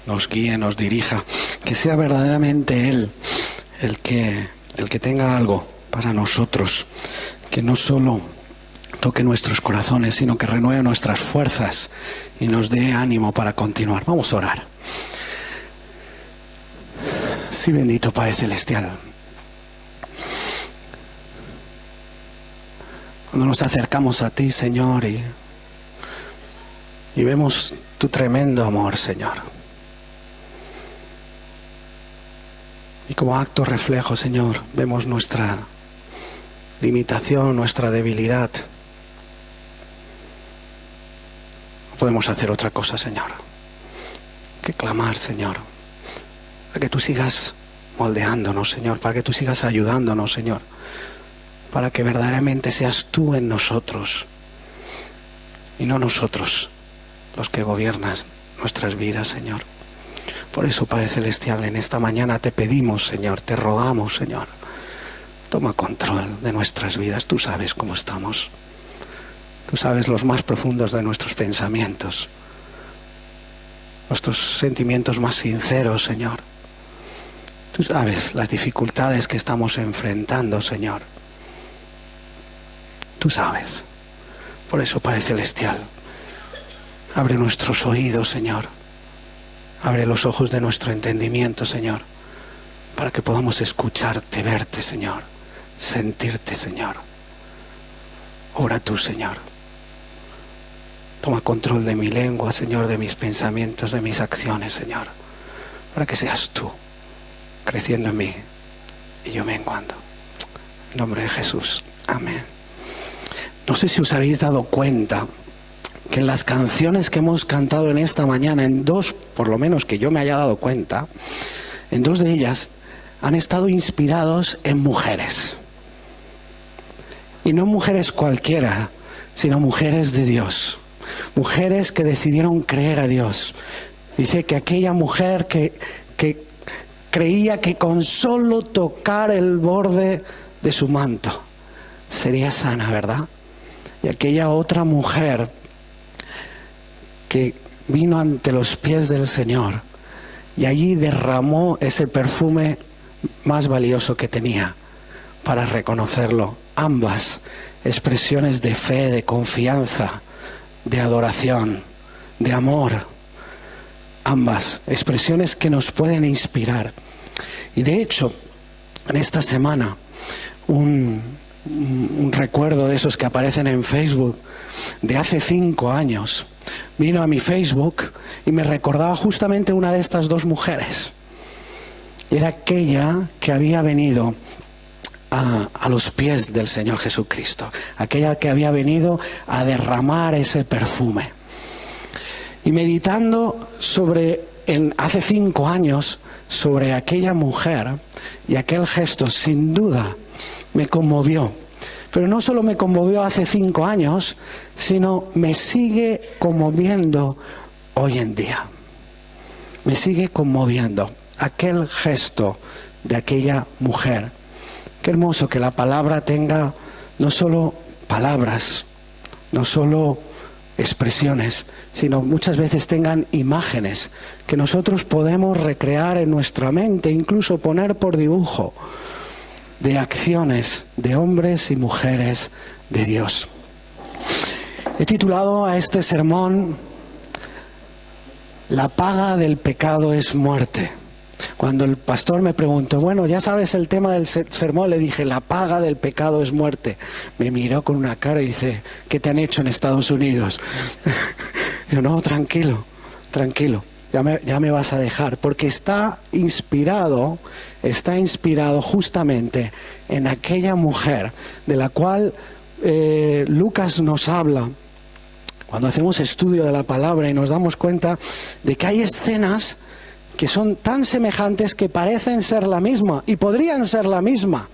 nos guíe, nos dirija, que sea verdaderamente Él el que tenga algo para nosotros, que no solo toque nuestros corazones, sino que renueve nuestras fuerzas y nos dé ánimo para continuar. Vamos a orar. Sí, bendito Padre Celestial. Cuando nos acercamos a ti, Señor, y vemos tu tremendo amor, Señor. Y como acto reflejo, Señor, vemos nuestra limitación, nuestra debilidad. No podemos hacer otra cosa, Señor, que clamar, Señor, para que tú sigas moldeándonos, Señor, para que tú sigas ayudándonos, Señor, para que verdaderamente seas tú en nosotros y no nosotros los que gobiernas nuestras vidas, Señor. Por eso, Padre Celestial, en esta mañana te pedimos, Señor, te rogamos, Señor, toma control de nuestras vidas. Tú sabes cómo estamos. Tú sabes los más profundos de nuestros pensamientos, nuestros sentimientos más sinceros, Señor. Tú sabes las dificultades que estamos enfrentando, Señor. Tú sabes. Por eso, Padre Celestial, abre nuestros oídos, Señor. Abre los ojos de nuestro entendimiento, Señor, para que podamos escucharte, verte, Señor, sentirte, Señor. Ora tú, Señor. Toma control de mi lengua, Señor, de mis pensamientos, de mis acciones, Señor, para que seas tú creciendo en mí y yo menguando. En nombre de Jesús. Amén. No sé si os habéis dado cuenta que en las canciones que hemos cantado en esta mañana, en dos, por lo menos que yo me haya dado cuenta, en dos de ellas han estado inspirados en mujeres. Y no mujeres cualquiera, sino mujeres de Dios. Mujeres que decidieron creer a Dios. Dice que aquella mujer que creía que con solo tocar el borde de su manto sería sana, ¿verdad? Y aquella otra mujer que vino ante los pies del Señor y allí derramó ese perfume más valioso que tenía para reconocerlo. Ambas expresiones de fe, de confianza, de adoración, de amor. Ambas expresiones que nos pueden inspirar. Y de hecho, en esta semana, un recuerdo de esos que aparecen en Facebook de hace 5 años, vino a mi Facebook y me recordaba justamente una de estas dos mujeres. Era aquella que había venido a los pies del Señor Jesucristo, aquella que había venido a derramar ese perfume. Y meditando hace 5 años, sobre aquella mujer y aquel gesto, sin duda me conmovió. Pero no solo me conmovió hace 5 años, sino me sigue conmoviendo hoy en día. Me sigue conmoviendo aquel gesto de aquella mujer. Qué hermoso que la palabra tenga no solo palabras, no solo expresiones, sino muchas veces tengan imágenes que nosotros podemos recrear en nuestra mente, incluso poner por dibujo, de acciones de hombres y mujeres de Dios. He titulado a este sermón La paga del pecado es muerte. Cuando el pastor me preguntó, bueno, ya sabes el tema del sermón, le dije, la paga del pecado es muerte. Me miró con una cara y dice, ¿qué te han hecho en Estados Unidos? Yo, no, tranquilo, ya me vas a dejar, porque está inspirado justamente en aquella mujer de la cual Lucas nos habla cuando hacemos estudio de la palabra y nos damos cuenta de que hay escenas que son tan semejantes que parecen ser la misma y podrían ser la misma.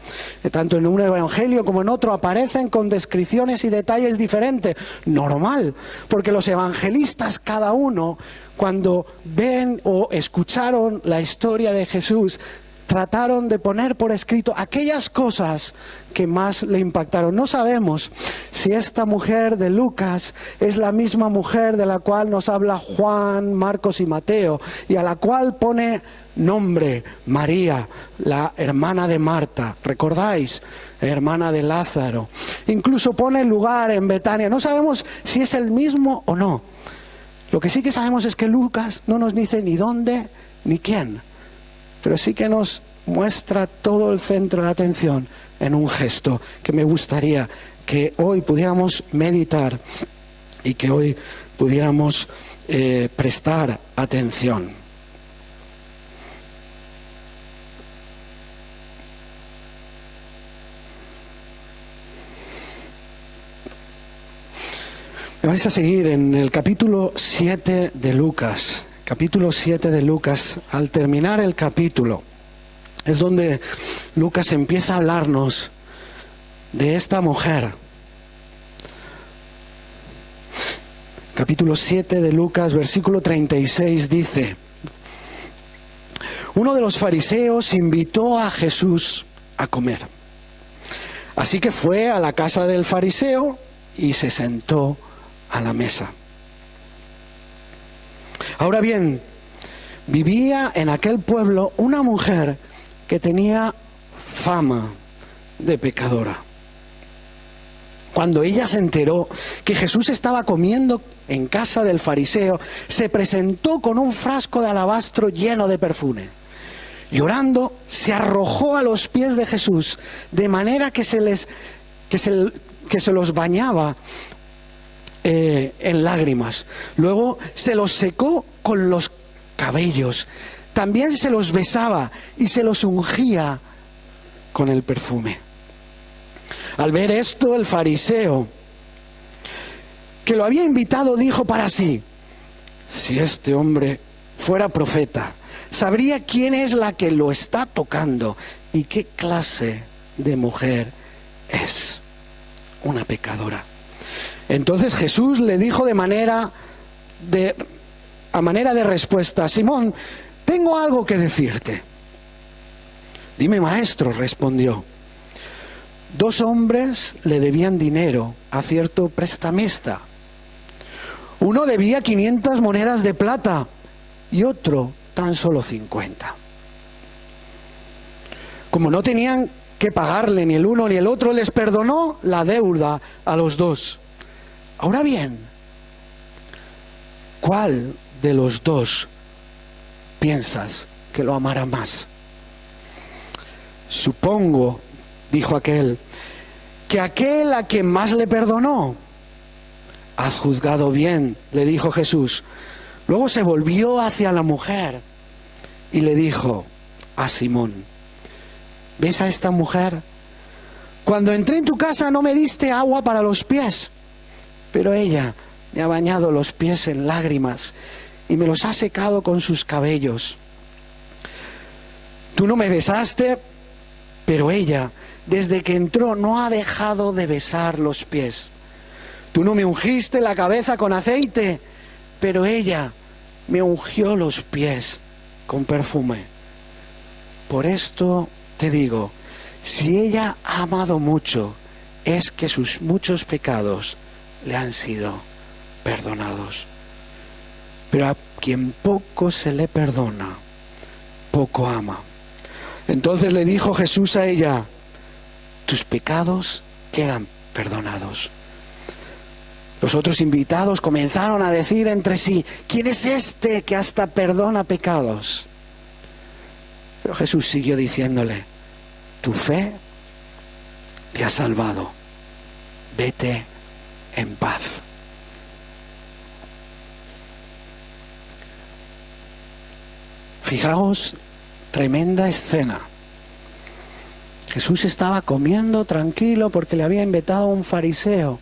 Tanto en un evangelio como en otro aparecen con descripciones y detalles diferentes. Normal, porque los evangelistas cada uno, cuando ven o escucharon la historia de Jesús, trataron de poner por escrito aquellas cosas que más le impactaron. No sabemos si esta mujer de Lucas es la misma mujer de la cual nos habla Juan, Marcos y Mateo, y a la cual pone nombre María, la hermana de Marta, ¿recordáis? Hermana de Lázaro. Incluso pone lugar en Betania. No sabemos si es el mismo o no. Lo que sí que sabemos es que Lucas no nos dice ni dónde ni quién, pero sí que nos muestra todo el centro de atención en un gesto que me gustaría que hoy pudiéramos meditar y que hoy pudiéramos prestar atención. Me vais a seguir en el capítulo 7 de Lucas. Capítulo 7 de Lucas. Al terminar el capítulo es donde Lucas empieza a hablarnos de esta mujer. Capítulo 7 de Lucas, versículo 36 dice: uno de los fariseos invitó a Jesús a comer. Así que fue a la casa del fariseo y se sentó a la mesa. Ahora bien, vivía en aquel pueblo una mujer que tenía fama de pecadora. Cuando ella se enteró que Jesús estaba comiendo en casa del fariseo, se presentó con un frasco de alabastro lleno de perfume. Llorando, se arrojó a los pies de Jesús, de manera que se los bañaba en lágrimas. Luego se los secó con los cabellos. También se los besaba y se los ungía con el perfume. Al ver esto, el fariseo que lo había invitado dijo para sí: si este hombre fuera profeta, sabría quién es la que lo está tocando y qué clase de mujer es. Una pecadora. Entonces Jesús le dijo a manera de respuesta: Simón, tengo algo que decirte. Dime, maestro, respondió. 2 hombres le debían dinero a cierto prestamista. Uno debía 500 monedas de plata y otro tan solo 50. Como no tenían que pagarle ni el uno ni el otro, les perdonó la deuda a los 2. Ahora bien, ¿cuál de los 2 piensas que lo amará más? Supongo, dijo aquel, que aquel a quien más le perdonó. Has juzgado bien, le dijo Jesús. Luego se volvió hacia la mujer y le dijo a Simón: ¿ves a esta mujer? Cuando entré en tu casa no me diste agua para los pies, pero ella me ha bañado los pies en lágrimas y me los ha secado con sus cabellos. Tú no me besaste, pero ella, desde que entró, no ha dejado de besar los pies. Tú no me ungiste la cabeza con aceite, pero ella me ungió los pies con perfume. Por esto te digo, si ella ha amado mucho, es que sus muchos pecados le han sido perdonados. Pero a quien poco se le perdona, poco ama. Entonces le dijo Jesús a ella: tus pecados quedan perdonados. Los otros invitados comenzaron a decir entre sí: ¿quién es este que hasta perdona pecados? Pero Jesús siguió diciéndole: tu fe te ha salvado. Vete en paz. Fijaos, tremenda escena. Jesús estaba comiendo tranquilo porque le había invitado un fariseo,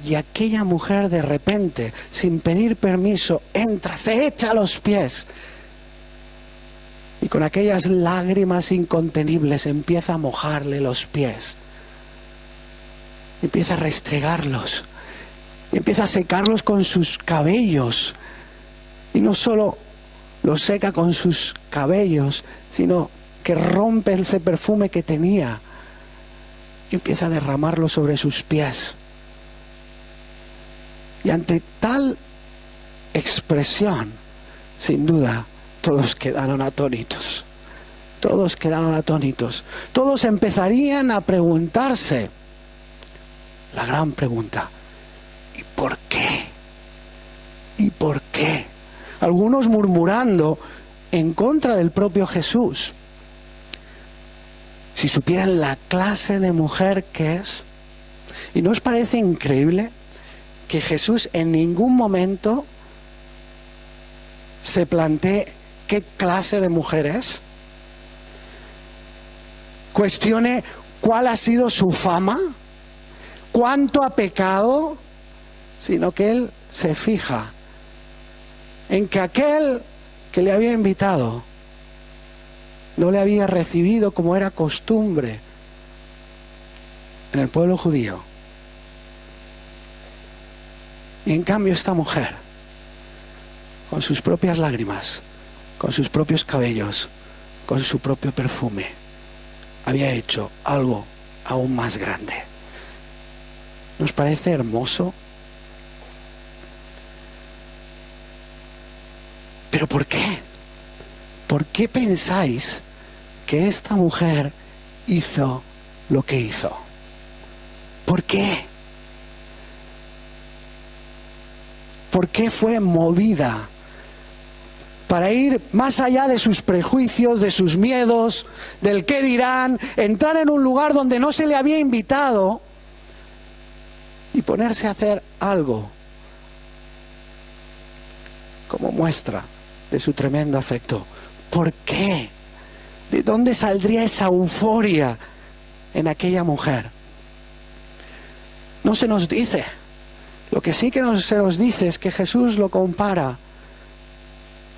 y aquella mujer de repente, sin pedir permiso, entra, se echa a los pies y con aquellas lágrimas incontenibles empieza a mojarle los pies, empieza a restregarlos, empieza a secarlos con sus cabellos, y no solo los seca con sus cabellos, sino que rompe ese perfume que tenía y empieza a derramarlo sobre sus pies. Y ante tal expresión, sin duda, todos quedaron atónitos. Todos quedaron atónitos. Todos empezarían a preguntarse la gran pregunta: ¿y por qué? ¿Y por qué? Algunos murmurando en contra del propio Jesús. Si supieran la clase de mujer que es. ¿Y no os parece increíble que Jesús en ningún momento se plantee qué clase de mujer es? Cuestione cuál ha sido su fama, cuánto ha pecado, sino que él se fija en que aquel que le había invitado no le había recibido como era costumbre en el pueblo judío. Y en cambio esta mujer, con sus propias lágrimas, con sus propios cabellos, con su propio perfume, había hecho algo aún más grande. ¿Nos parece hermoso? ¿Pero por qué? ¿Por qué pensáis que esta mujer hizo lo que hizo? ¿Por qué? ¿Por qué fue movida para ir más allá de sus prejuicios, de sus miedos, del qué dirán, entrar en un lugar donde no se le había invitado y ponerse a hacer algo como muestra de su tremendo afecto? ¿Por qué? ¿De dónde saldría esa euforia en aquella mujer? No se nos dice. Lo que sí que se nos dice es que Jesús lo compara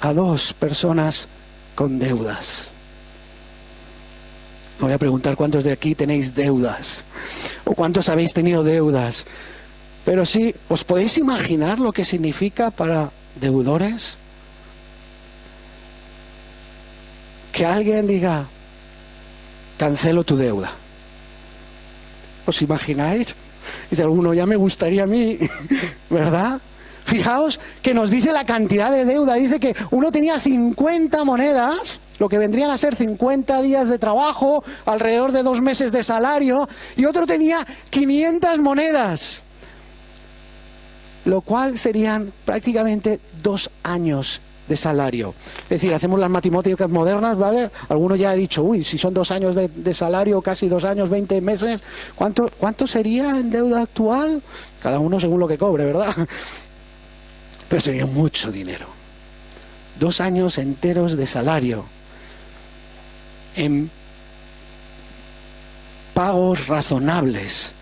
a dos personas con deudas. No voy a preguntar cuántos de aquí tenéis deudas o cuántos habéis tenido deudas, pero sí, ¿os podéis imaginar lo que significa para deudores? Que alguien diga: cancelo tu deuda. ¿Os imagináis? Dice alguno: ya me gustaría a mí, ¿verdad? Fijaos que nos dice la cantidad de deuda. Dice que uno tenía 50 monedas, lo que vendrían a ser 50 días de trabajo, alrededor de 2 meses de salario, y otro tenía 500 monedas, lo cual serían prácticamente 2 años de salario. Es decir, hacemos las matemáticas modernas, ¿vale? Alguno ya ha dicho: uy, si son 2 años de salario, casi 2 años, 20 meses, ¿cuánto sería en deuda actual? Cada uno según lo que cobre, ¿verdad? Pero sería mucho dinero. 2 años enteros de salario en pagos razonables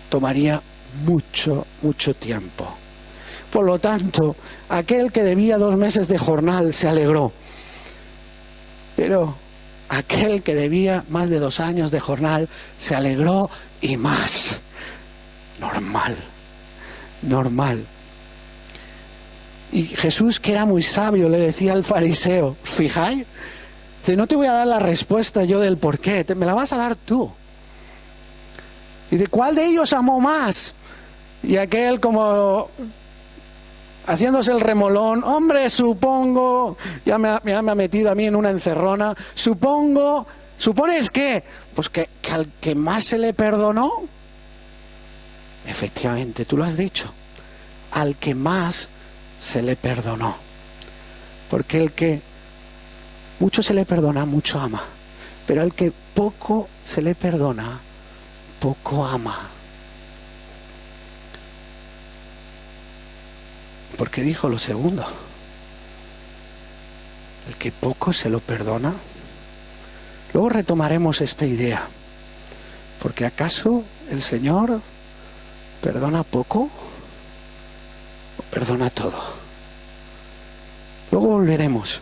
tomaría mucho, mucho tiempo. Por lo tanto, aquel que debía 2 meses de jornal se alegró. Pero aquel que debía más de 2 años de jornal se alegró y más. Normal. Y Jesús, que era muy sabio, le decía al fariseo: ¿fijáis? Dice: no te voy a dar la respuesta yo del por qué, me la vas a dar tú. Y de ¿cuál de ellos amó más? Y aquel, como haciéndose el remolón: hombre, supongo, ya me ha metido a mí en una encerrona, ¿supones qué? Pues que al que más se le perdonó. Efectivamente, tú lo has dicho, al que más se le perdonó. Porque el que mucho se le perdona, mucho ama. Pero el que poco se le perdona, poco ama. Porque dijo lo segundo: el que poco se lo perdona. Luego retomaremos esta idea. Porque ¿acaso el Señor perdona poco o perdona todo? Luego volveremos.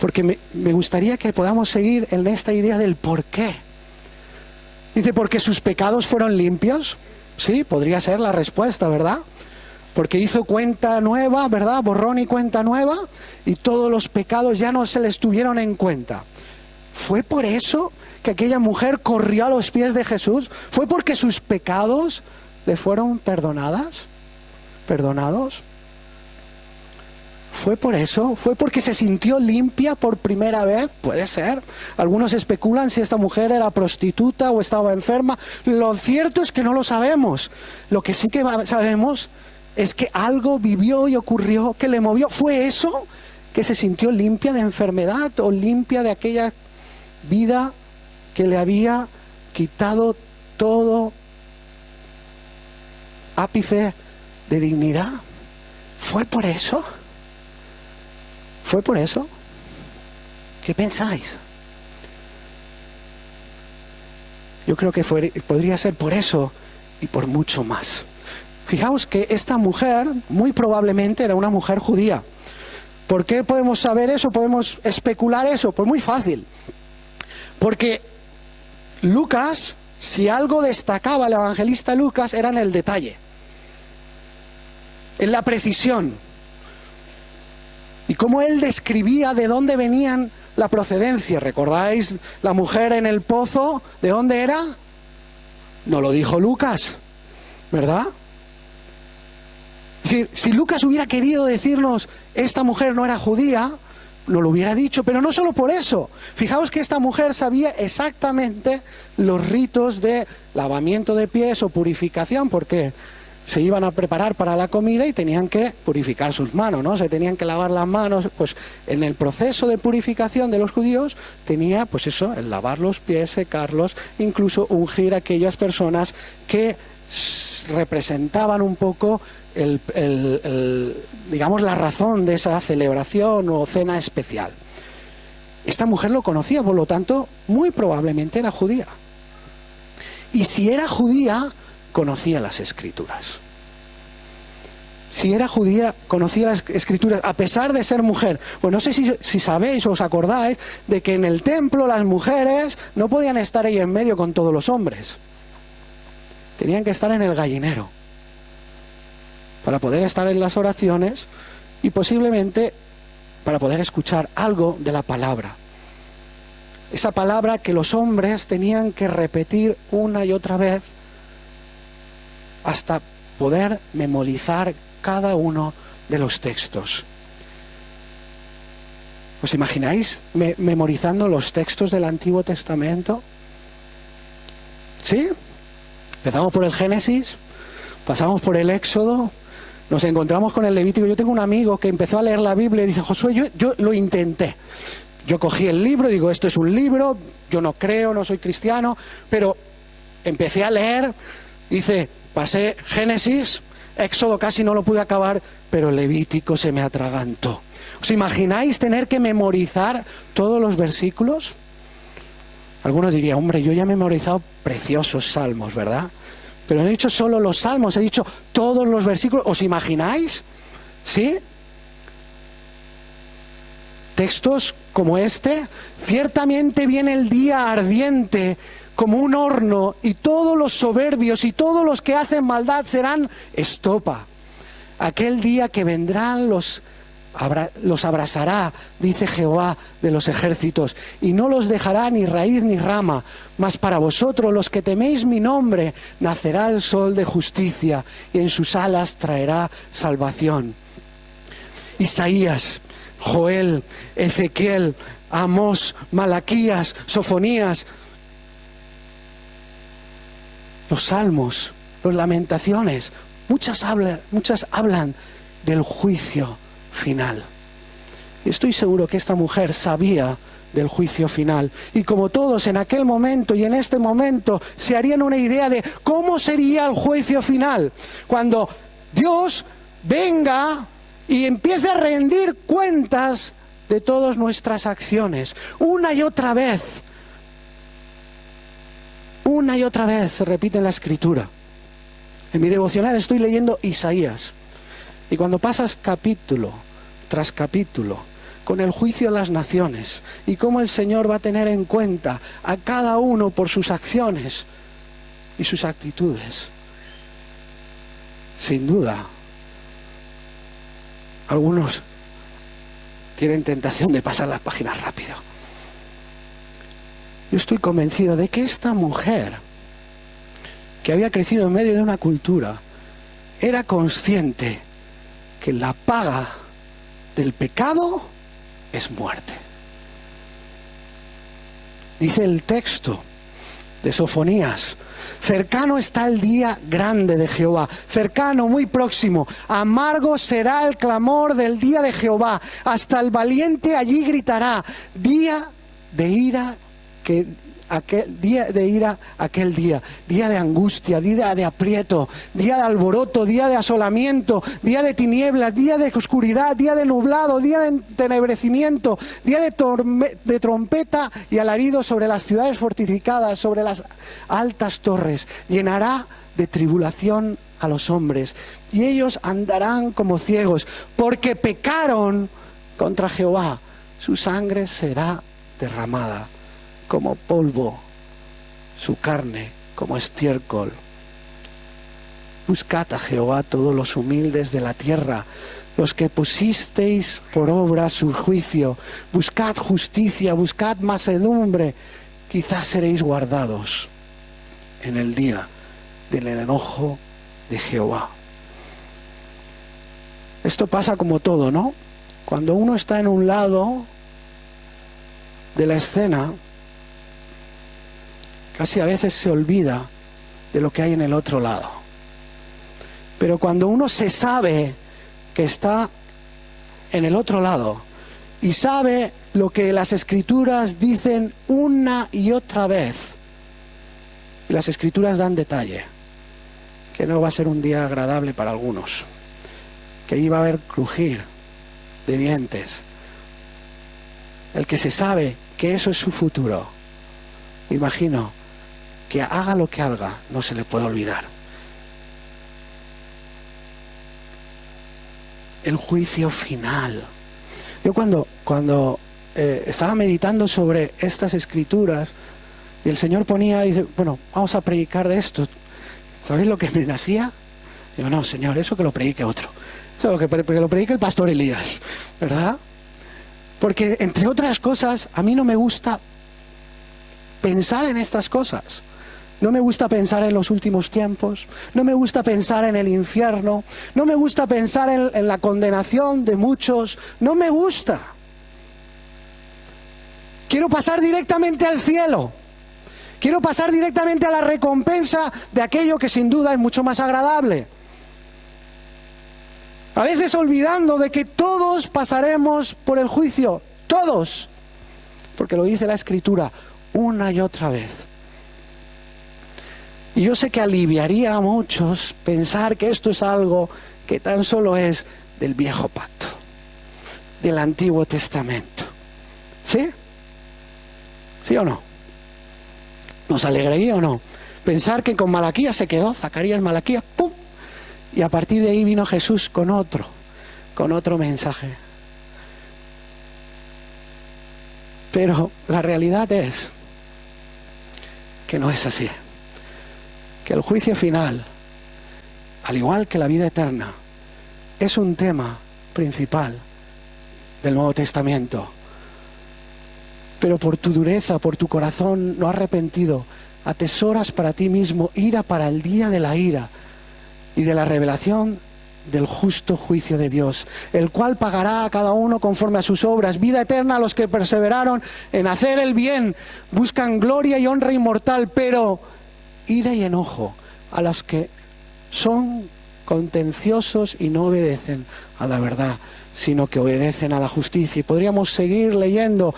Porque me gustaría que podamos seguir en esta idea del por qué. Dice: porque sus pecados fueron limpios. Sí, podría ser la respuesta, ¿verdad? Porque hizo cuenta nueva, ¿verdad? Borrón y cuenta nueva, y todos los pecados ya no se les tuvieron en cuenta. ¿Fue por eso que aquella mujer corrió a los pies de Jesús? ¿Fue porque sus pecados le fueron perdonados? ¿Fue por eso? ¿Fue porque se sintió limpia por primera vez? Puede ser. Algunos especulan si esta mujer era prostituta o estaba enferma. Lo cierto es que no lo sabemos. Lo que sí que sabemos es que algo vivió y ocurrió que le movió. ¿Fue eso? ¿Que se sintió limpia de enfermedad o limpia de aquella vida que le había quitado todo ápice de dignidad? ¿Fue por eso? ¿Fue por eso? ¿Qué pensáis? Yo creo que podría ser por eso y por mucho más. Fijaos que esta mujer muy probablemente era una mujer judía. ¿Por qué podemos saber eso? ¿Podemos especular eso? Pues muy fácil. Porque Lucas, si algo destacaba el evangelista Lucas, era en el detalle, en la precisión. Y cómo él describía de dónde venían la procedencia. ¿Recordáis la mujer en el pozo? ¿De dónde era? No lo dijo Lucas, ¿verdad? Es decir, si Lucas hubiera querido decirnos esta mujer no era judía, no lo hubiera dicho, pero no solo por eso. Fijaos que esta mujer sabía exactamente los ritos de lavamiento de pies o purificación, porque se iban a preparar para la comida y tenían que purificar sus manos, ¿no? Se tenían que lavar las manos. Pues en el proceso de purificación de los judíos tenía, pues eso, el lavar los pies, secarlos, incluso ungir a aquellas personas que representaban un poco digamos, la razón de esa celebración o cena especial. Esta mujer lo conocía, por lo tanto, muy probablemente era judía. Y si era judía, conocía las Escrituras. Si era judía, conocía las Escrituras, a pesar de ser mujer. Pues no sé si sabéis o os acordáis de que en el templo las mujeres no podían estar ahí en medio con todos los hombres. Tenían que estar en el gallinero para poder estar en las oraciones y posiblemente para poder escuchar algo de la palabra. Esa palabra que los hombres tenían que repetir una y otra vez hasta poder memorizar cada uno de los textos. ¿Os imagináis memorizando los textos del Antiguo Testamento? ¿Sí? Empezamos por el Génesis, pasamos por el Éxodo, nos encontramos con el Levítico. Yo tengo un amigo que empezó a leer la Biblia y dice: Josué, yo lo intenté. Yo cogí el libro y digo, esto es un libro, yo no creo, no soy cristiano, pero empecé a leer, dice, pasé Génesis, Éxodo casi no lo pude acabar, pero Levítico se me atragantó. ¿Os imagináis tener que memorizar todos los versículos? Algunos dirían, hombre, yo ya he memorizado preciosos salmos, ¿verdad? Pero no he dicho solo los salmos, he dicho todos los versículos. ¿Os imagináis? ¿Sí? Textos como este: ciertamente viene el día ardiente como un horno, y todos los soberbios y todos los que hacen maldad serán estopa. Aquel día que vendrán los abrasará, dice Jehová de los ejércitos, y no los dejará ni raíz ni rama. Mas para vosotros, los que teméis mi nombre, nacerá el sol de justicia, y en sus alas traerá salvación. Isaías, Joel, Ezequiel, Amós, Malaquías, Sofonías, los salmos, las lamentaciones, muchas hablan del juicio final. Y estoy seguro que esta mujer sabía del juicio final. Y como todos en aquel momento y en este momento se harían una idea de cómo sería el juicio final, cuando Dios venga y empiece a rendir cuentas de todas nuestras acciones. Una y otra vez se repite en la Escritura. En mi devocional estoy leyendo Isaías. Y cuando pasas capítulo tras capítulo con el juicio de las naciones y cómo el Señor va a tener en cuenta a cada uno por sus acciones y sus actitudes, sin duda, algunos tienen tentación de pasar las páginas rápido. Yo estoy convencido de que esta mujer, que había crecido en medio de una cultura, era consciente que la paga del pecado es muerte. Dice el texto de Sofonías: cercano está el día grande de Jehová, cercano, muy próximo, amargo será el clamor del día de Jehová, hasta el valiente allí gritará, día de ira aquel día, día de angustia, día de aprieto, día de alboroto, día de asolamiento, día de tinieblas, día de oscuridad, día de nublado, día de entenebrecimiento, día de trompeta y alarido sobre las ciudades fortificadas, sobre las altas torres. Llenará de tribulación a los hombres, y ellos andarán como ciegos, porque pecaron contra Jehová. Su sangre será derramada como polvo, su carne como estiércol. Buscad a Jehová todos los humildes de la tierra, los que pusisteis por obra su juicio. Buscad justicia, buscad mansedumbre, quizás seréis guardados en el día del enojo de Jehová. Esto pasa como todo, ¿no? Cuando uno está en un lado de la escena, casi a veces se olvida de lo que hay en el otro lado. Pero cuando uno se sabe que está en el otro lado y sabe lo que las Escrituras dicen una y otra vez, y las Escrituras dan detalle, que no va a ser un día agradable para algunos, que iba a haber crujir de dientes. El que se sabe que eso es su futuro, imagino que haga lo que haga, no se le puede olvidar. El juicio final. Yo cuando estaba meditando sobre estas escrituras, y el Señor dice, bueno, vamos a predicar de esto. ¿Sabéis lo que me nacía? Digo, no, Señor, eso que lo predique otro. Eso que lo predique el pastor Elías, ¿verdad? Porque, entre otras cosas, a mí no me gusta pensar en estas cosas. No me gusta pensar en los últimos tiempos, no me gusta pensar en el infierno, no me gusta pensar en la condenación de muchos, no me gusta. Quiero pasar directamente al cielo, quiero pasar directamente a la recompensa de aquello que sin duda es mucho más agradable. A veces olvidando de que todos pasaremos por el juicio, todos, porque lo dice la Escritura una y otra vez. Y yo sé que aliviaría a muchos pensar que esto es algo que tan solo es del viejo pacto, del Antiguo Testamento. ¿Sí? ¿Sí o no? ¿Nos alegraría o no? Pensar que con Malaquías se quedó, Zacarías, Malaquías, ¡pum! Y a partir de ahí vino Jesús con otro mensaje. Pero la realidad es que no es así. Que el juicio final, al igual que la vida eterna, es un tema principal del Nuevo Testamento. Pero por tu dureza, por tu corazón no arrepentido, atesoras para ti mismo ira para el día de la ira y de la revelación del justo juicio de Dios, el cual pagará a cada uno conforme a sus obras. Vida eterna a los que perseveraron en hacer el bien, buscan gloria y honra inmortal, pero ira y enojo a los que son contenciosos y no obedecen a la verdad, sino que obedecen a la justicia. Y podríamos seguir leyendo.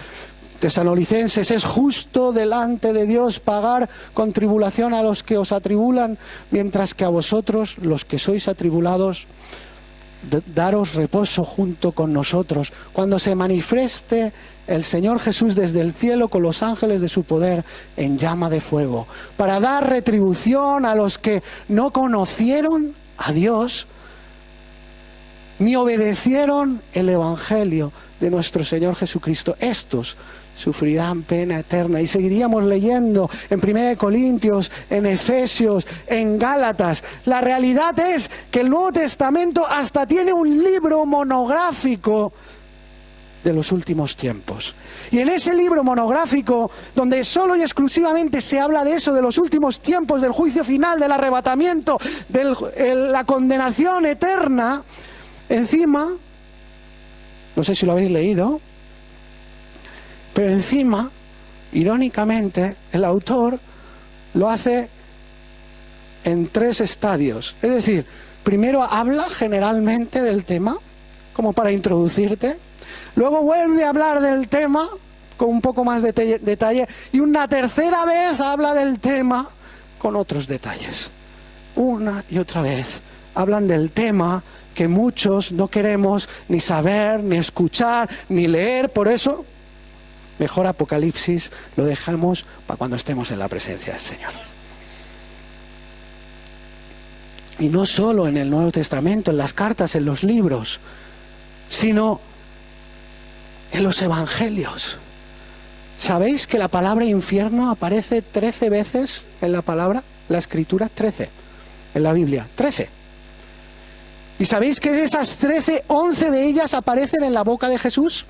Tesalonicenses: es justo delante de Dios pagar con tribulación a los que os atribulan, mientras que a vosotros, los que sois atribulados, daros reposo junto con nosotros, cuando se manifieste el Señor Jesús desde el cielo con los ángeles de su poder en llama de fuego, para dar retribución a los que no conocieron a Dios ni obedecieron el Evangelio de nuestro Señor Jesucristo. Estos sufrirán pena eterna. Y seguiríamos leyendo en 1 Corintios, en Efesios, en Gálatas. La realidad es que el Nuevo Testamento hasta tiene un libro monográfico de los últimos tiempos. Y en ese libro monográfico, donde solo y exclusivamente se habla de eso, de los últimos tiempos, del juicio final, del arrebatamiento, de la condenación eterna, encima, no sé si lo habéis leído, pero encima, irónicamente, el autor lo hace en 3 estadios. Es decir, primero habla generalmente del tema, como para introducirte. Luego vuelve a hablar del tema con un poco más de detalle. Y una tercera vez habla del tema con otros detalles. Una y otra vez hablan del tema que muchos no queremos ni saber, ni escuchar, ni leer. Por eso, mejor Apocalipsis lo dejamos para cuando estemos en la presencia del Señor. Y no solo en el Nuevo Testamento, en las cartas, en los libros, sino en los evangelios. ¿Sabéis que la palabra infierno aparece 13 veces en la palabra, la escritura? 13, en la Biblia, 13. ¿Y sabéis que de esas 13, 11 de ellas aparecen en la boca de Jesús?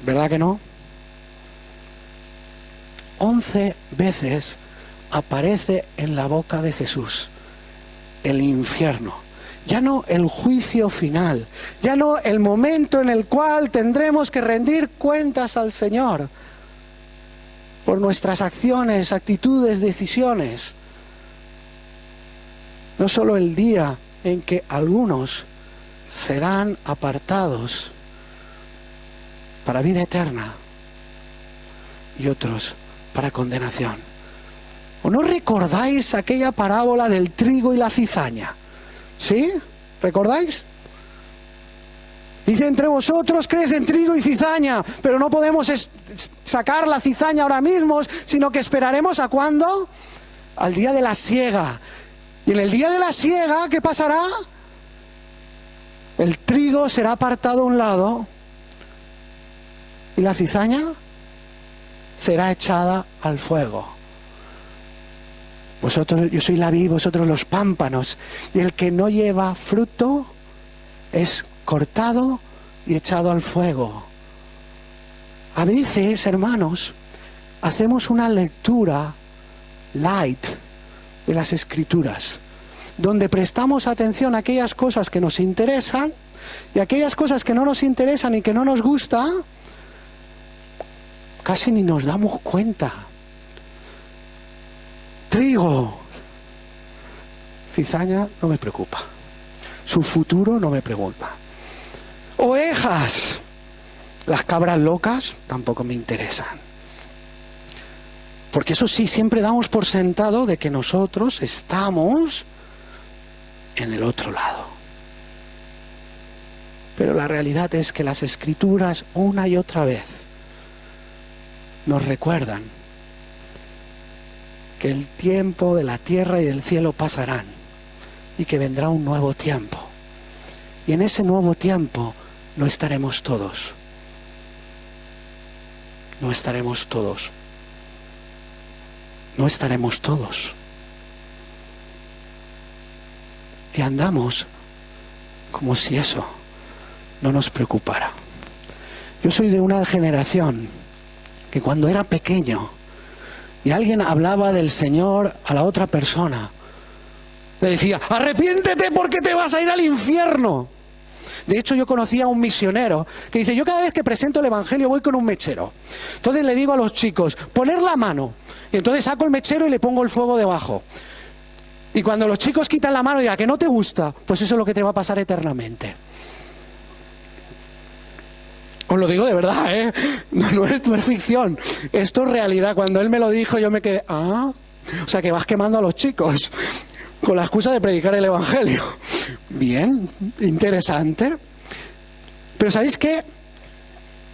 ¿Verdad que no? 11 veces aparece en la boca de Jesús el infierno. Ya no el juicio final, ya no el momento en el cual tendremos que rendir cuentas al Señor por nuestras acciones, actitudes, decisiones. No solo el día en que algunos serán apartados para vida eterna y otros para condenación. ¿O no recordáis aquella parábola del trigo y la cizaña? ¿Sí? ¿Recordáis? Dice, entre vosotros crecen trigo y cizaña, pero no podemos sacar la cizaña ahora mismo, sino que esperaremos ¿a cuándo? Al día de la siega. Y en el día de la siega, ¿qué pasará? El trigo será apartado a un lado y la cizaña será echada al fuego. Vosotros, yo soy la vid, vosotros los pámpanos, y el que no lleva fruto es cortado y echado al fuego. A veces, hermanos, hacemos una lectura light de las Escrituras, donde prestamos atención a aquellas cosas que nos interesan y aquellas cosas que no nos interesan y que no nos gusta, casi ni nos damos cuenta. Trigo, cizaña no me preocupa, su futuro no me preocupa. Ovejas, las cabras locas tampoco me interesan. Porque eso sí, siempre damos por sentado de que nosotros estamos en el otro lado. Pero la realidad es que las Escrituras una y otra vez nos recuerdan que el tiempo de la tierra y del cielo pasarán y que vendrá un nuevo tiempo. Y en ese nuevo tiempo no estaremos todos. No estaremos todos. No estaremos todos. Y andamos como si eso no nos preocupara. Yo soy de una generación que cuando era pequeño y alguien hablaba del Señor a la otra persona, le decía, arrepiéntete porque te vas a ir al infierno. De hecho, yo conocía a un misionero que dice, yo cada vez que presento el Evangelio voy con un mechero. Entonces le digo a los chicos, poner la mano. Y entonces saco el mechero y le pongo el fuego debajo. Y cuando los chicos quitan la mano y digan que no te gusta, pues eso es lo que te va a pasar eternamente. Os lo digo de verdad, ¿eh? No es ficción. Esto es realidad. Cuando él me lo dijo, yo me quedé, o sea que vas quemando a los chicos con la excusa de predicar el Evangelio. Bien, interesante. Pero ¿sabéis qué?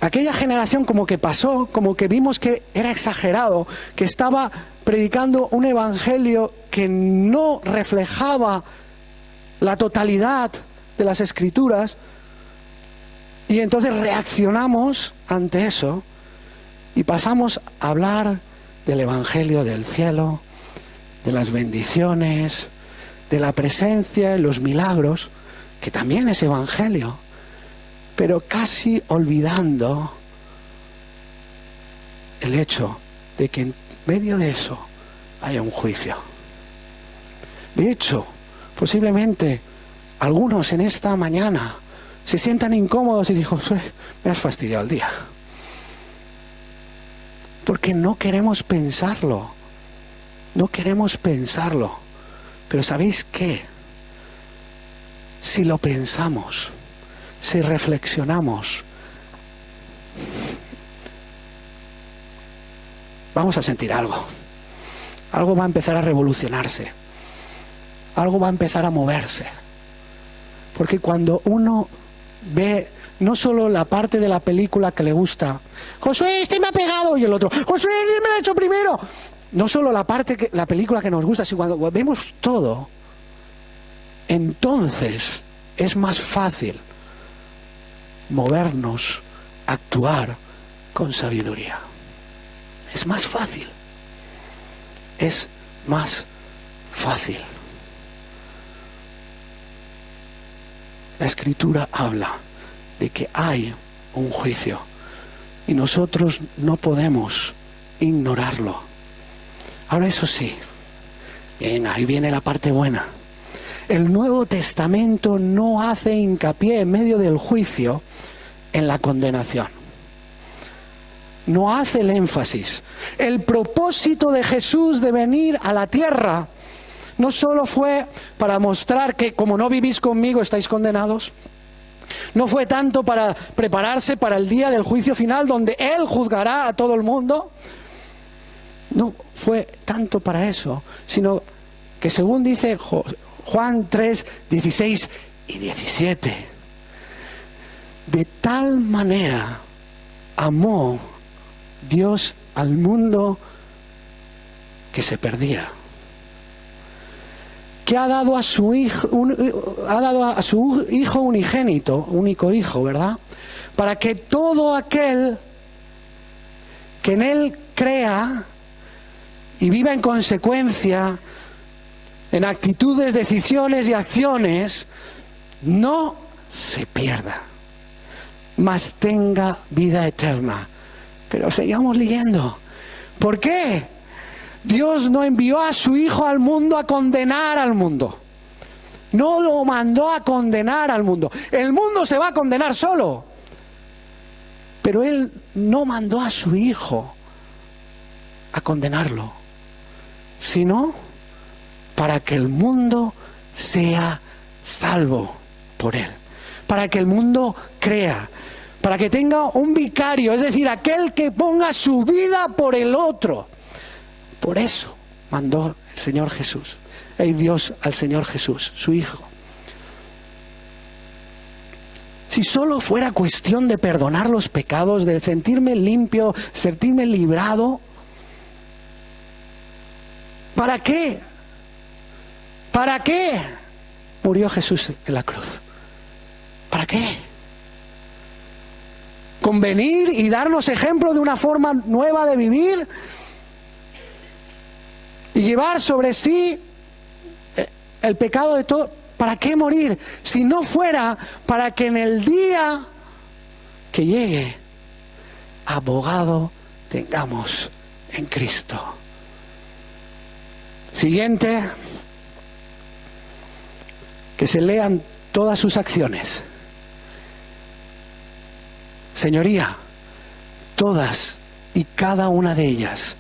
Aquella generación como que pasó, como que vimos que era exagerado, que estaba predicando un Evangelio que no reflejaba la totalidad de las Escrituras. Y entonces reaccionamos ante eso y pasamos a hablar del Evangelio del cielo, de las bendiciones, de la presencia en los milagros, que también es Evangelio. pero casi olvidando el hecho de que en medio de eso haya un juicio. De hecho, posiblemente algunos en esta mañana se sientan incómodos y digan, me has fastidiado el día. Porque no queremos pensarlo. No queremos pensarlo. Pero ¿sabéis qué? Si lo pensamos, si reflexionamos, vamos a sentir algo. Algo va a empezar a revolucionarse. Algo va a empezar a moverse. Porque cuando uno ve no solo la parte de la película que le gusta, Josué, este me ha pegado, y el otro, Josué, este me lo ha hecho primero. No solo la película que nos gusta, sino cuando vemos todo, entonces es más fácil movernos, actuar con sabiduría. Es más fácil. Es más fácil. La Escritura habla de que hay un juicio y nosotros no podemos ignorarlo. Ahora, eso sí, bien, ahí viene la parte buena. El Nuevo Testamento no hace hincapié en medio del juicio en la condenación. No hace el énfasis. El propósito de Jesús de venir a la tierra no solo fue para mostrar que como no vivís conmigo estáis condenados. No fue tanto para prepararse para el día del juicio final donde Él juzgará a todo el mundo. No fue tanto para eso, sino que según dice Juan 3, 16 y 17, de tal manera amó Dios al mundo que se perdía, que ha dado a su hijo, hijo unigénito, único hijo, ¿verdad? Para que todo aquel que en él crea y viva en consecuencia en actitudes, decisiones y acciones, no se pierda, mas tenga vida eterna. Pero sigamos leyendo. ¿Por qué? Dios no envió a su Hijo al mundo a condenar al mundo. No lo mandó a condenar al mundo. El mundo se va a condenar solo. Pero Él no mandó a su Hijo a condenarlo, sino para que el mundo sea salvo por Él. Para que el mundo crea. Para que tenga un vicario, es decir, aquel que ponga su vida por el otro. Por eso mandó el Señor Jesús, Dios al Señor Jesús, su Hijo. Si solo fuera cuestión de perdonar los pecados, de sentirme limpio, sentirme librado, ¿para qué? ¿Para qué murió Jesús en la cruz? ¿Para qué? ¿Con venir y darnos ejemplo de una forma nueva de vivir? Y llevar sobre sí el pecado de todo. ¿Para qué morir? Si no fuera para que en el día que llegue, abogado tengamos en Cristo. Siguiente, que se lean todas sus acciones. Señoría, todas y cada una de ellas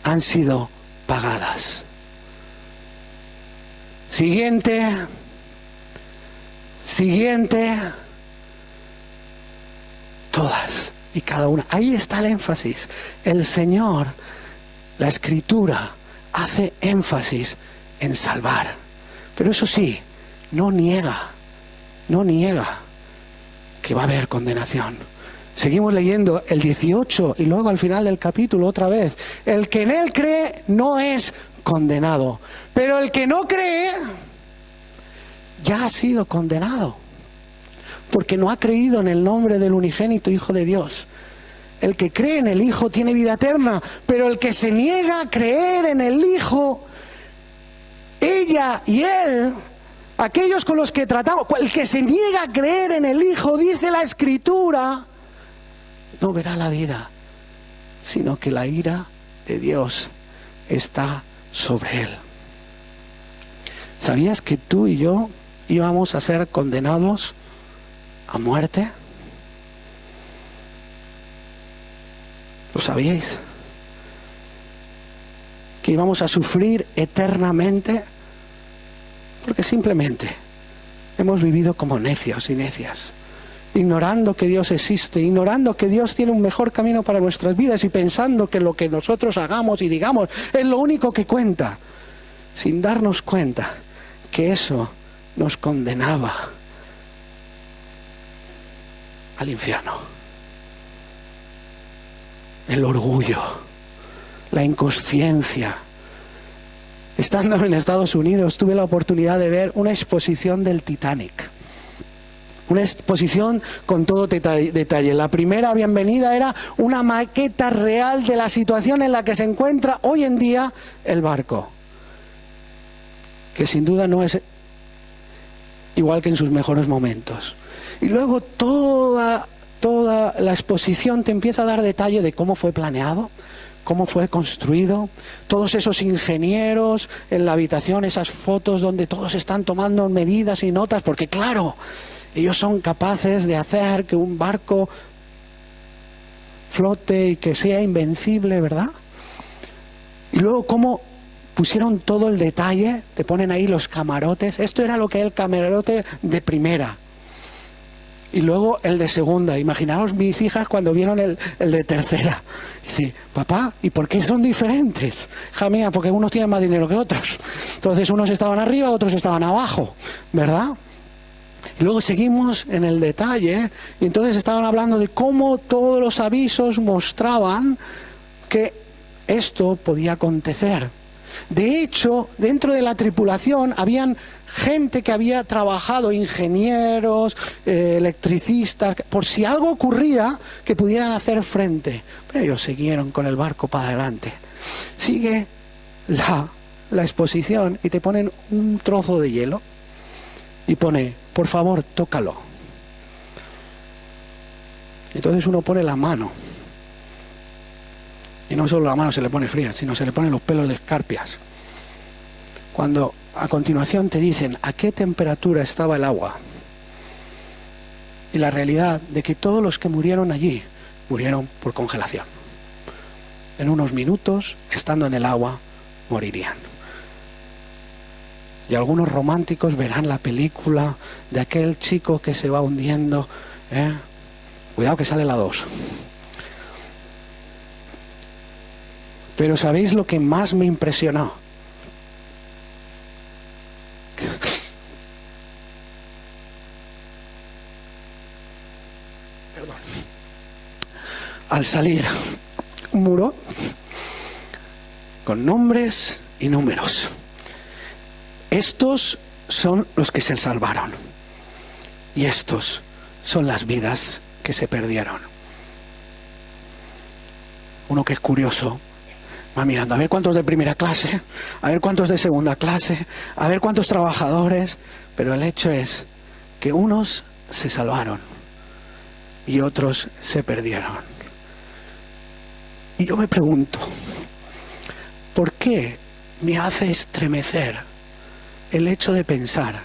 han sido pagadas. Siguiente, todas y cada una. Ahí está el énfasis. El Señor, la Escritura, hace énfasis en salvar. Pero eso sí, no niega que va a haber condenación. Seguimos leyendo el 18 y luego al final del capítulo otra vez. El que en Él cree no es condenado, pero el que no cree ya ha sido condenado, porque no ha creído en el nombre del unigénito Hijo de Dios. El que cree en el Hijo tiene vida eterna, pero el que se niega a creer en el Hijo, ella y él aquellos con los que tratamos, el que se niega a creer en el Hijo, dice la Escritura, no verá la vida, sino que la ira de Dios está sobre él. ¿Sabías que tú y yo íbamos a ser condenados a muerte? ¿Lo sabíais? Que íbamos a sufrir eternamente porque simplemente hemos vivido como necios y necias, ignorando que Dios existe, ignorando que Dios tiene un mejor camino para nuestras vidas y pensando que lo que nosotros hagamos y digamos es lo único que cuenta, sin darnos cuenta que eso nos condenaba al infierno. El orgullo, la inconsciencia. Estando en Estados Unidos tuve la oportunidad de ver una exposición del Titanic. Una exposición con todo detalle. La primera bienvenida era una maqueta real de la situación en la que se encuentra hoy en día el barco, que sin duda no es igual que en sus mejores momentos. Y luego toda la exposición te empieza a dar detalle de cómo fue planeado, cómo fue construido, todos esos ingenieros en la habitación, esas fotos donde todos están tomando medidas y notas, porque claro, ellos son capaces de hacer que un barco flote y que sea invencible, ¿verdad? Y luego cómo pusieron todo el detalle, te ponen ahí los camarotes, esto era lo que es el camarote de primera. Y luego el de segunda. Imaginaos mis hijas cuando vieron el de tercera. Dice, papá, ¿y por qué son diferentes? Hija mía, porque unos tienen más dinero que otros. Entonces unos estaban arriba, otros estaban abajo, ¿verdad? Y luego seguimos en el detalle, y entonces estaban hablando de cómo todos los avisos mostraban que esto podía acontecer. De hecho, dentro de la tripulación habían gente que había trabajado, ingenieros, electricistas, por si algo ocurría que pudieran hacer frente. Pero ellos siguieron con el barco para adelante. Sigue la exposición y te ponen un trozo de hielo y pone, por favor, tócalo. Entonces uno pone la mano. Y no solo la mano se le pone fría, sino se le ponen los pelos de escarpias. Cuando a continuación te dicen a qué temperatura estaba el agua. Y la realidad de que todos los que murieron allí, murieron por congelación. En unos minutos, estando en el agua, morirían. Y algunos románticos verán la película de aquel chico que se va hundiendo. Cuidado que sale la 2. Pero ¿sabéis lo que más me impresionó? Perdón. Al salir, un muro con nombres y números. Estos son los que se salvaron. Y estos son las vidas que se perdieron. Uno que es curioso va mirando, a ver cuántos de primera clase, a ver cuántos de segunda clase, a ver cuántos trabajadores, pero el hecho es que unos se salvaron y otros se perdieron. Y yo me pregunto, ¿por qué me hace estremecer el hecho de pensar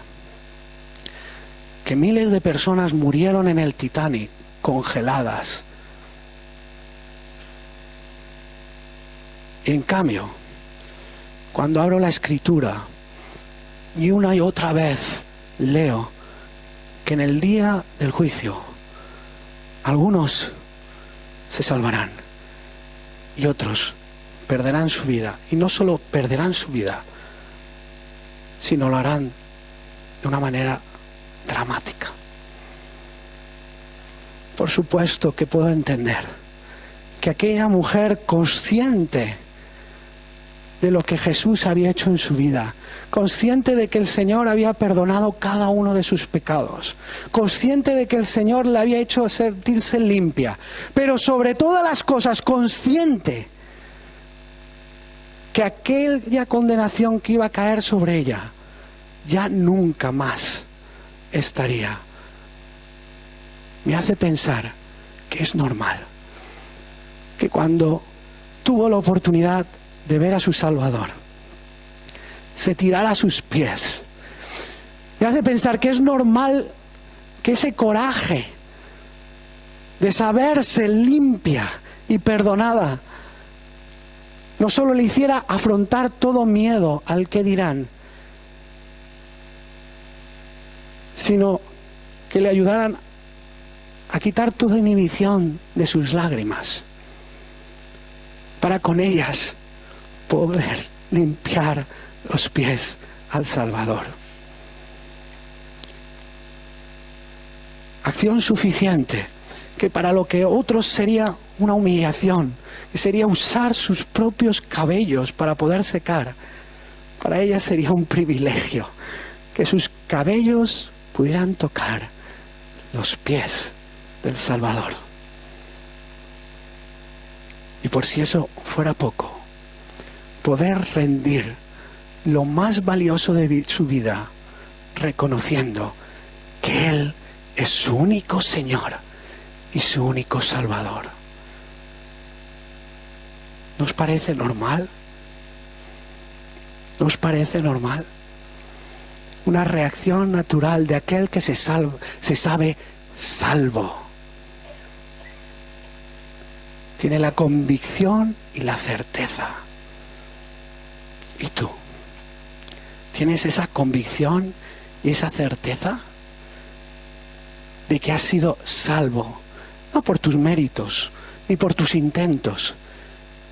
que miles de personas murieron en el Titanic congeladas? En cambio, cuando abro la Escritura y una y otra vez leo que en el día del juicio algunos se salvarán y otros perderán su vida, y no solo perderán su vida, sino lo harán de una manera dramática. Por supuesto que puedo entender que aquella mujer, consciente de lo que Jesús había hecho en su vida, consciente de que el Señor había perdonado cada uno de sus pecados, consciente de que el Señor le había hecho sentirse limpia, pero sobre todas las cosas consciente que aquella condenación que iba a caer sobre ella ya nunca más estaría. Me hace pensar que es normal que cuando tuvo la oportunidad de ver a su Salvador, se tirara a sus pies. Me hace pensar que es normal que ese coraje de saberse limpia y perdonada no solo le hiciera afrontar todo miedo al que dirán, sino que le ayudaran a quitar toda inhibición de sus lágrimas, para con ellas poder limpiar los pies al Salvador. Acción suficiente que para lo que otros sería una humillación, que sería usar sus propios cabellos para poder secar, para ella sería un privilegio que sus cabellos pudieran tocar los pies del Salvador. Y por si eso fuera poco, poder rendir lo más valioso de su vida, reconociendo que Él es su único Señor y su único Salvador. ¿Nos parece normal? ¿Nos parece normal? Una reacción natural de aquel que se sabe salvo. Tiene la convicción y la certeza. ¿Y tú? ¿Tienes esa convicción y esa certeza de que has sido salvo? No por tus méritos ni por tus intentos,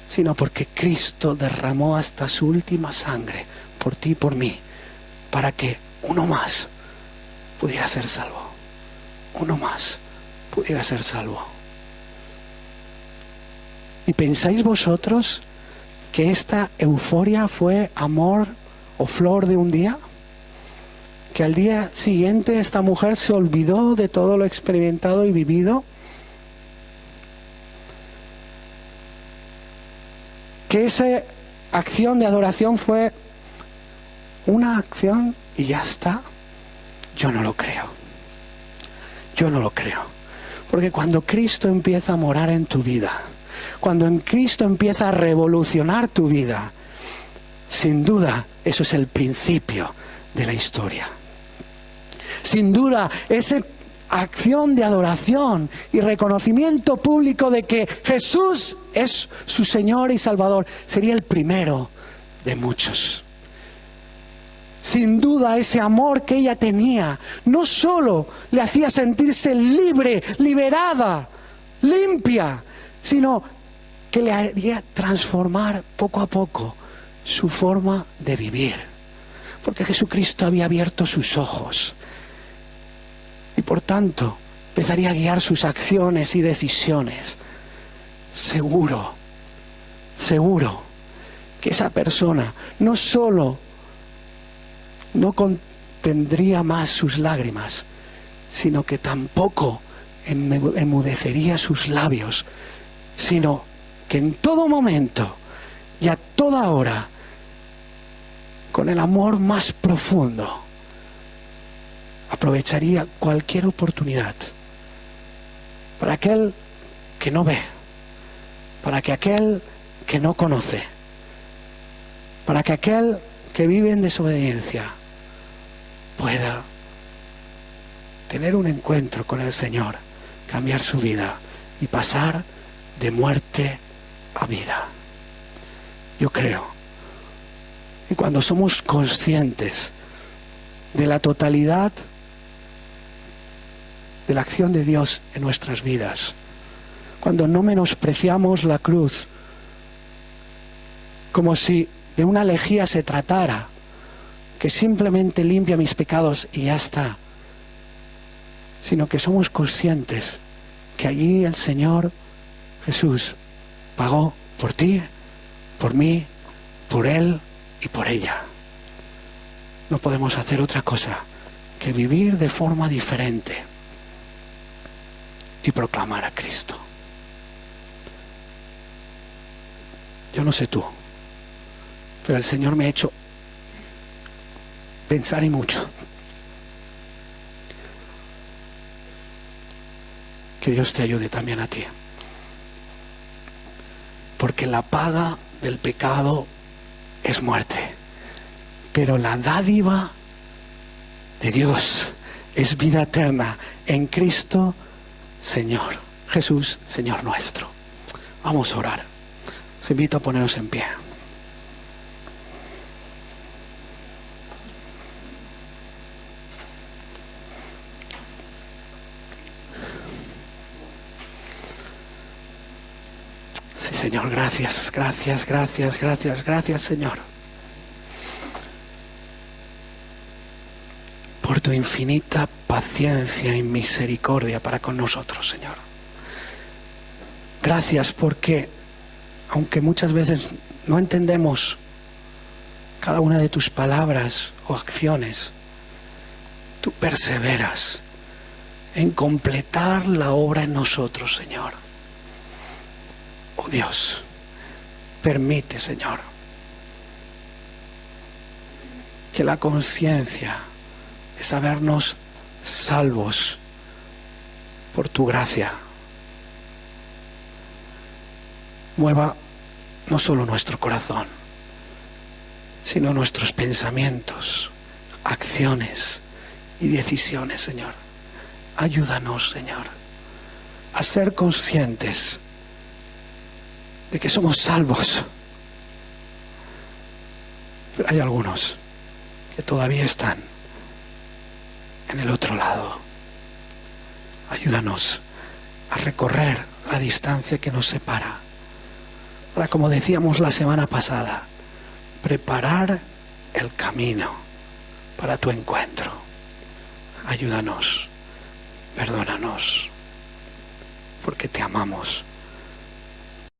sino porque Cristo derramó hasta su última sangre por ti y por mí, para que uno más pudiera ser salvo. Uno más pudiera ser salvo. ¿Y pensáis vosotros que esta euforia fue amor o flor de un día? ¿Que al día siguiente esta mujer se olvidó de todo lo experimentado y vivido? ¿Que esa acción de adoración fue una acción y ya está? Yo no lo creo. Yo no lo creo. Porque cuando Cristo empieza a morar en tu vida, cuando en Cristo empieza a revolucionar tu vida, sin duda eso es el principio de la historia. Sin duda, esa acción de adoración y reconocimiento público de que Jesús es su Señor y Salvador sería el primero de muchos. Sin duda, ese amor que ella tenía no solo le hacía sentirse libre, liberada, limpia, sino que le haría transformar poco a poco su forma de vivir. Porque Jesucristo había abierto sus ojos y por tanto empezaría a guiar sus acciones y decisiones. Seguro que esa persona no solo no contendría más sus lágrimas, sino que tampoco enmudecería sus labios, sino que en todo momento y a toda hora, con el amor más profundo, aprovecharía cualquier oportunidad para aquel que no ve, para que aquel que no conoce, para que aquel que vive en desobediencia pueda tener un encuentro con el Señor, cambiar su vida y pasar de muerte a vida. Yo creo que cuando somos conscientes de la totalidad de la acción de Dios en nuestras vidas, cuando no menospreciamos la cruz como si de una lejía se tratara, que simplemente limpia mis pecados y ya está, sino que somos conscientes que allí el Señor Jesús pagó por ti, por mí, por Él y por ella. No podemos hacer otra cosa que vivir de forma diferente y proclamar a Cristo. Yo no sé tú, pero el Señor me ha hecho pensar y mucho. Que Dios te ayude también a ti. Porque la paga del pecado es muerte. Pero la dádiva de Dios es vida eterna en Cristo Señor. Jesús, Señor nuestro. Vamos a orar. Os invito a poneros en pie. Sí, Señor, gracias, gracias, gracias, gracias, gracias, Señor. Por tu infinita paciencia y misericordia para con nosotros, Señor. Gracias porque, aunque muchas veces no entendemos cada una de tus palabras o acciones, tú perseveras en completar la obra en nosotros, Señor. Oh Dios, permite, Señor, que la conciencia de sabernos salvos por tu gracia mueva no solo nuestro corazón, sino nuestros pensamientos, acciones y decisiones, Señor. Ayúdanos, Señor, a ser conscientes de que somos salvos. Pero hay algunos que todavía están en el otro lado. Ayúdanos a recorrer la distancia que nos separa, para, como decíamos la semana pasada, preparar el camino para tu encuentro. Ayúdanos, perdónanos, porque te amamos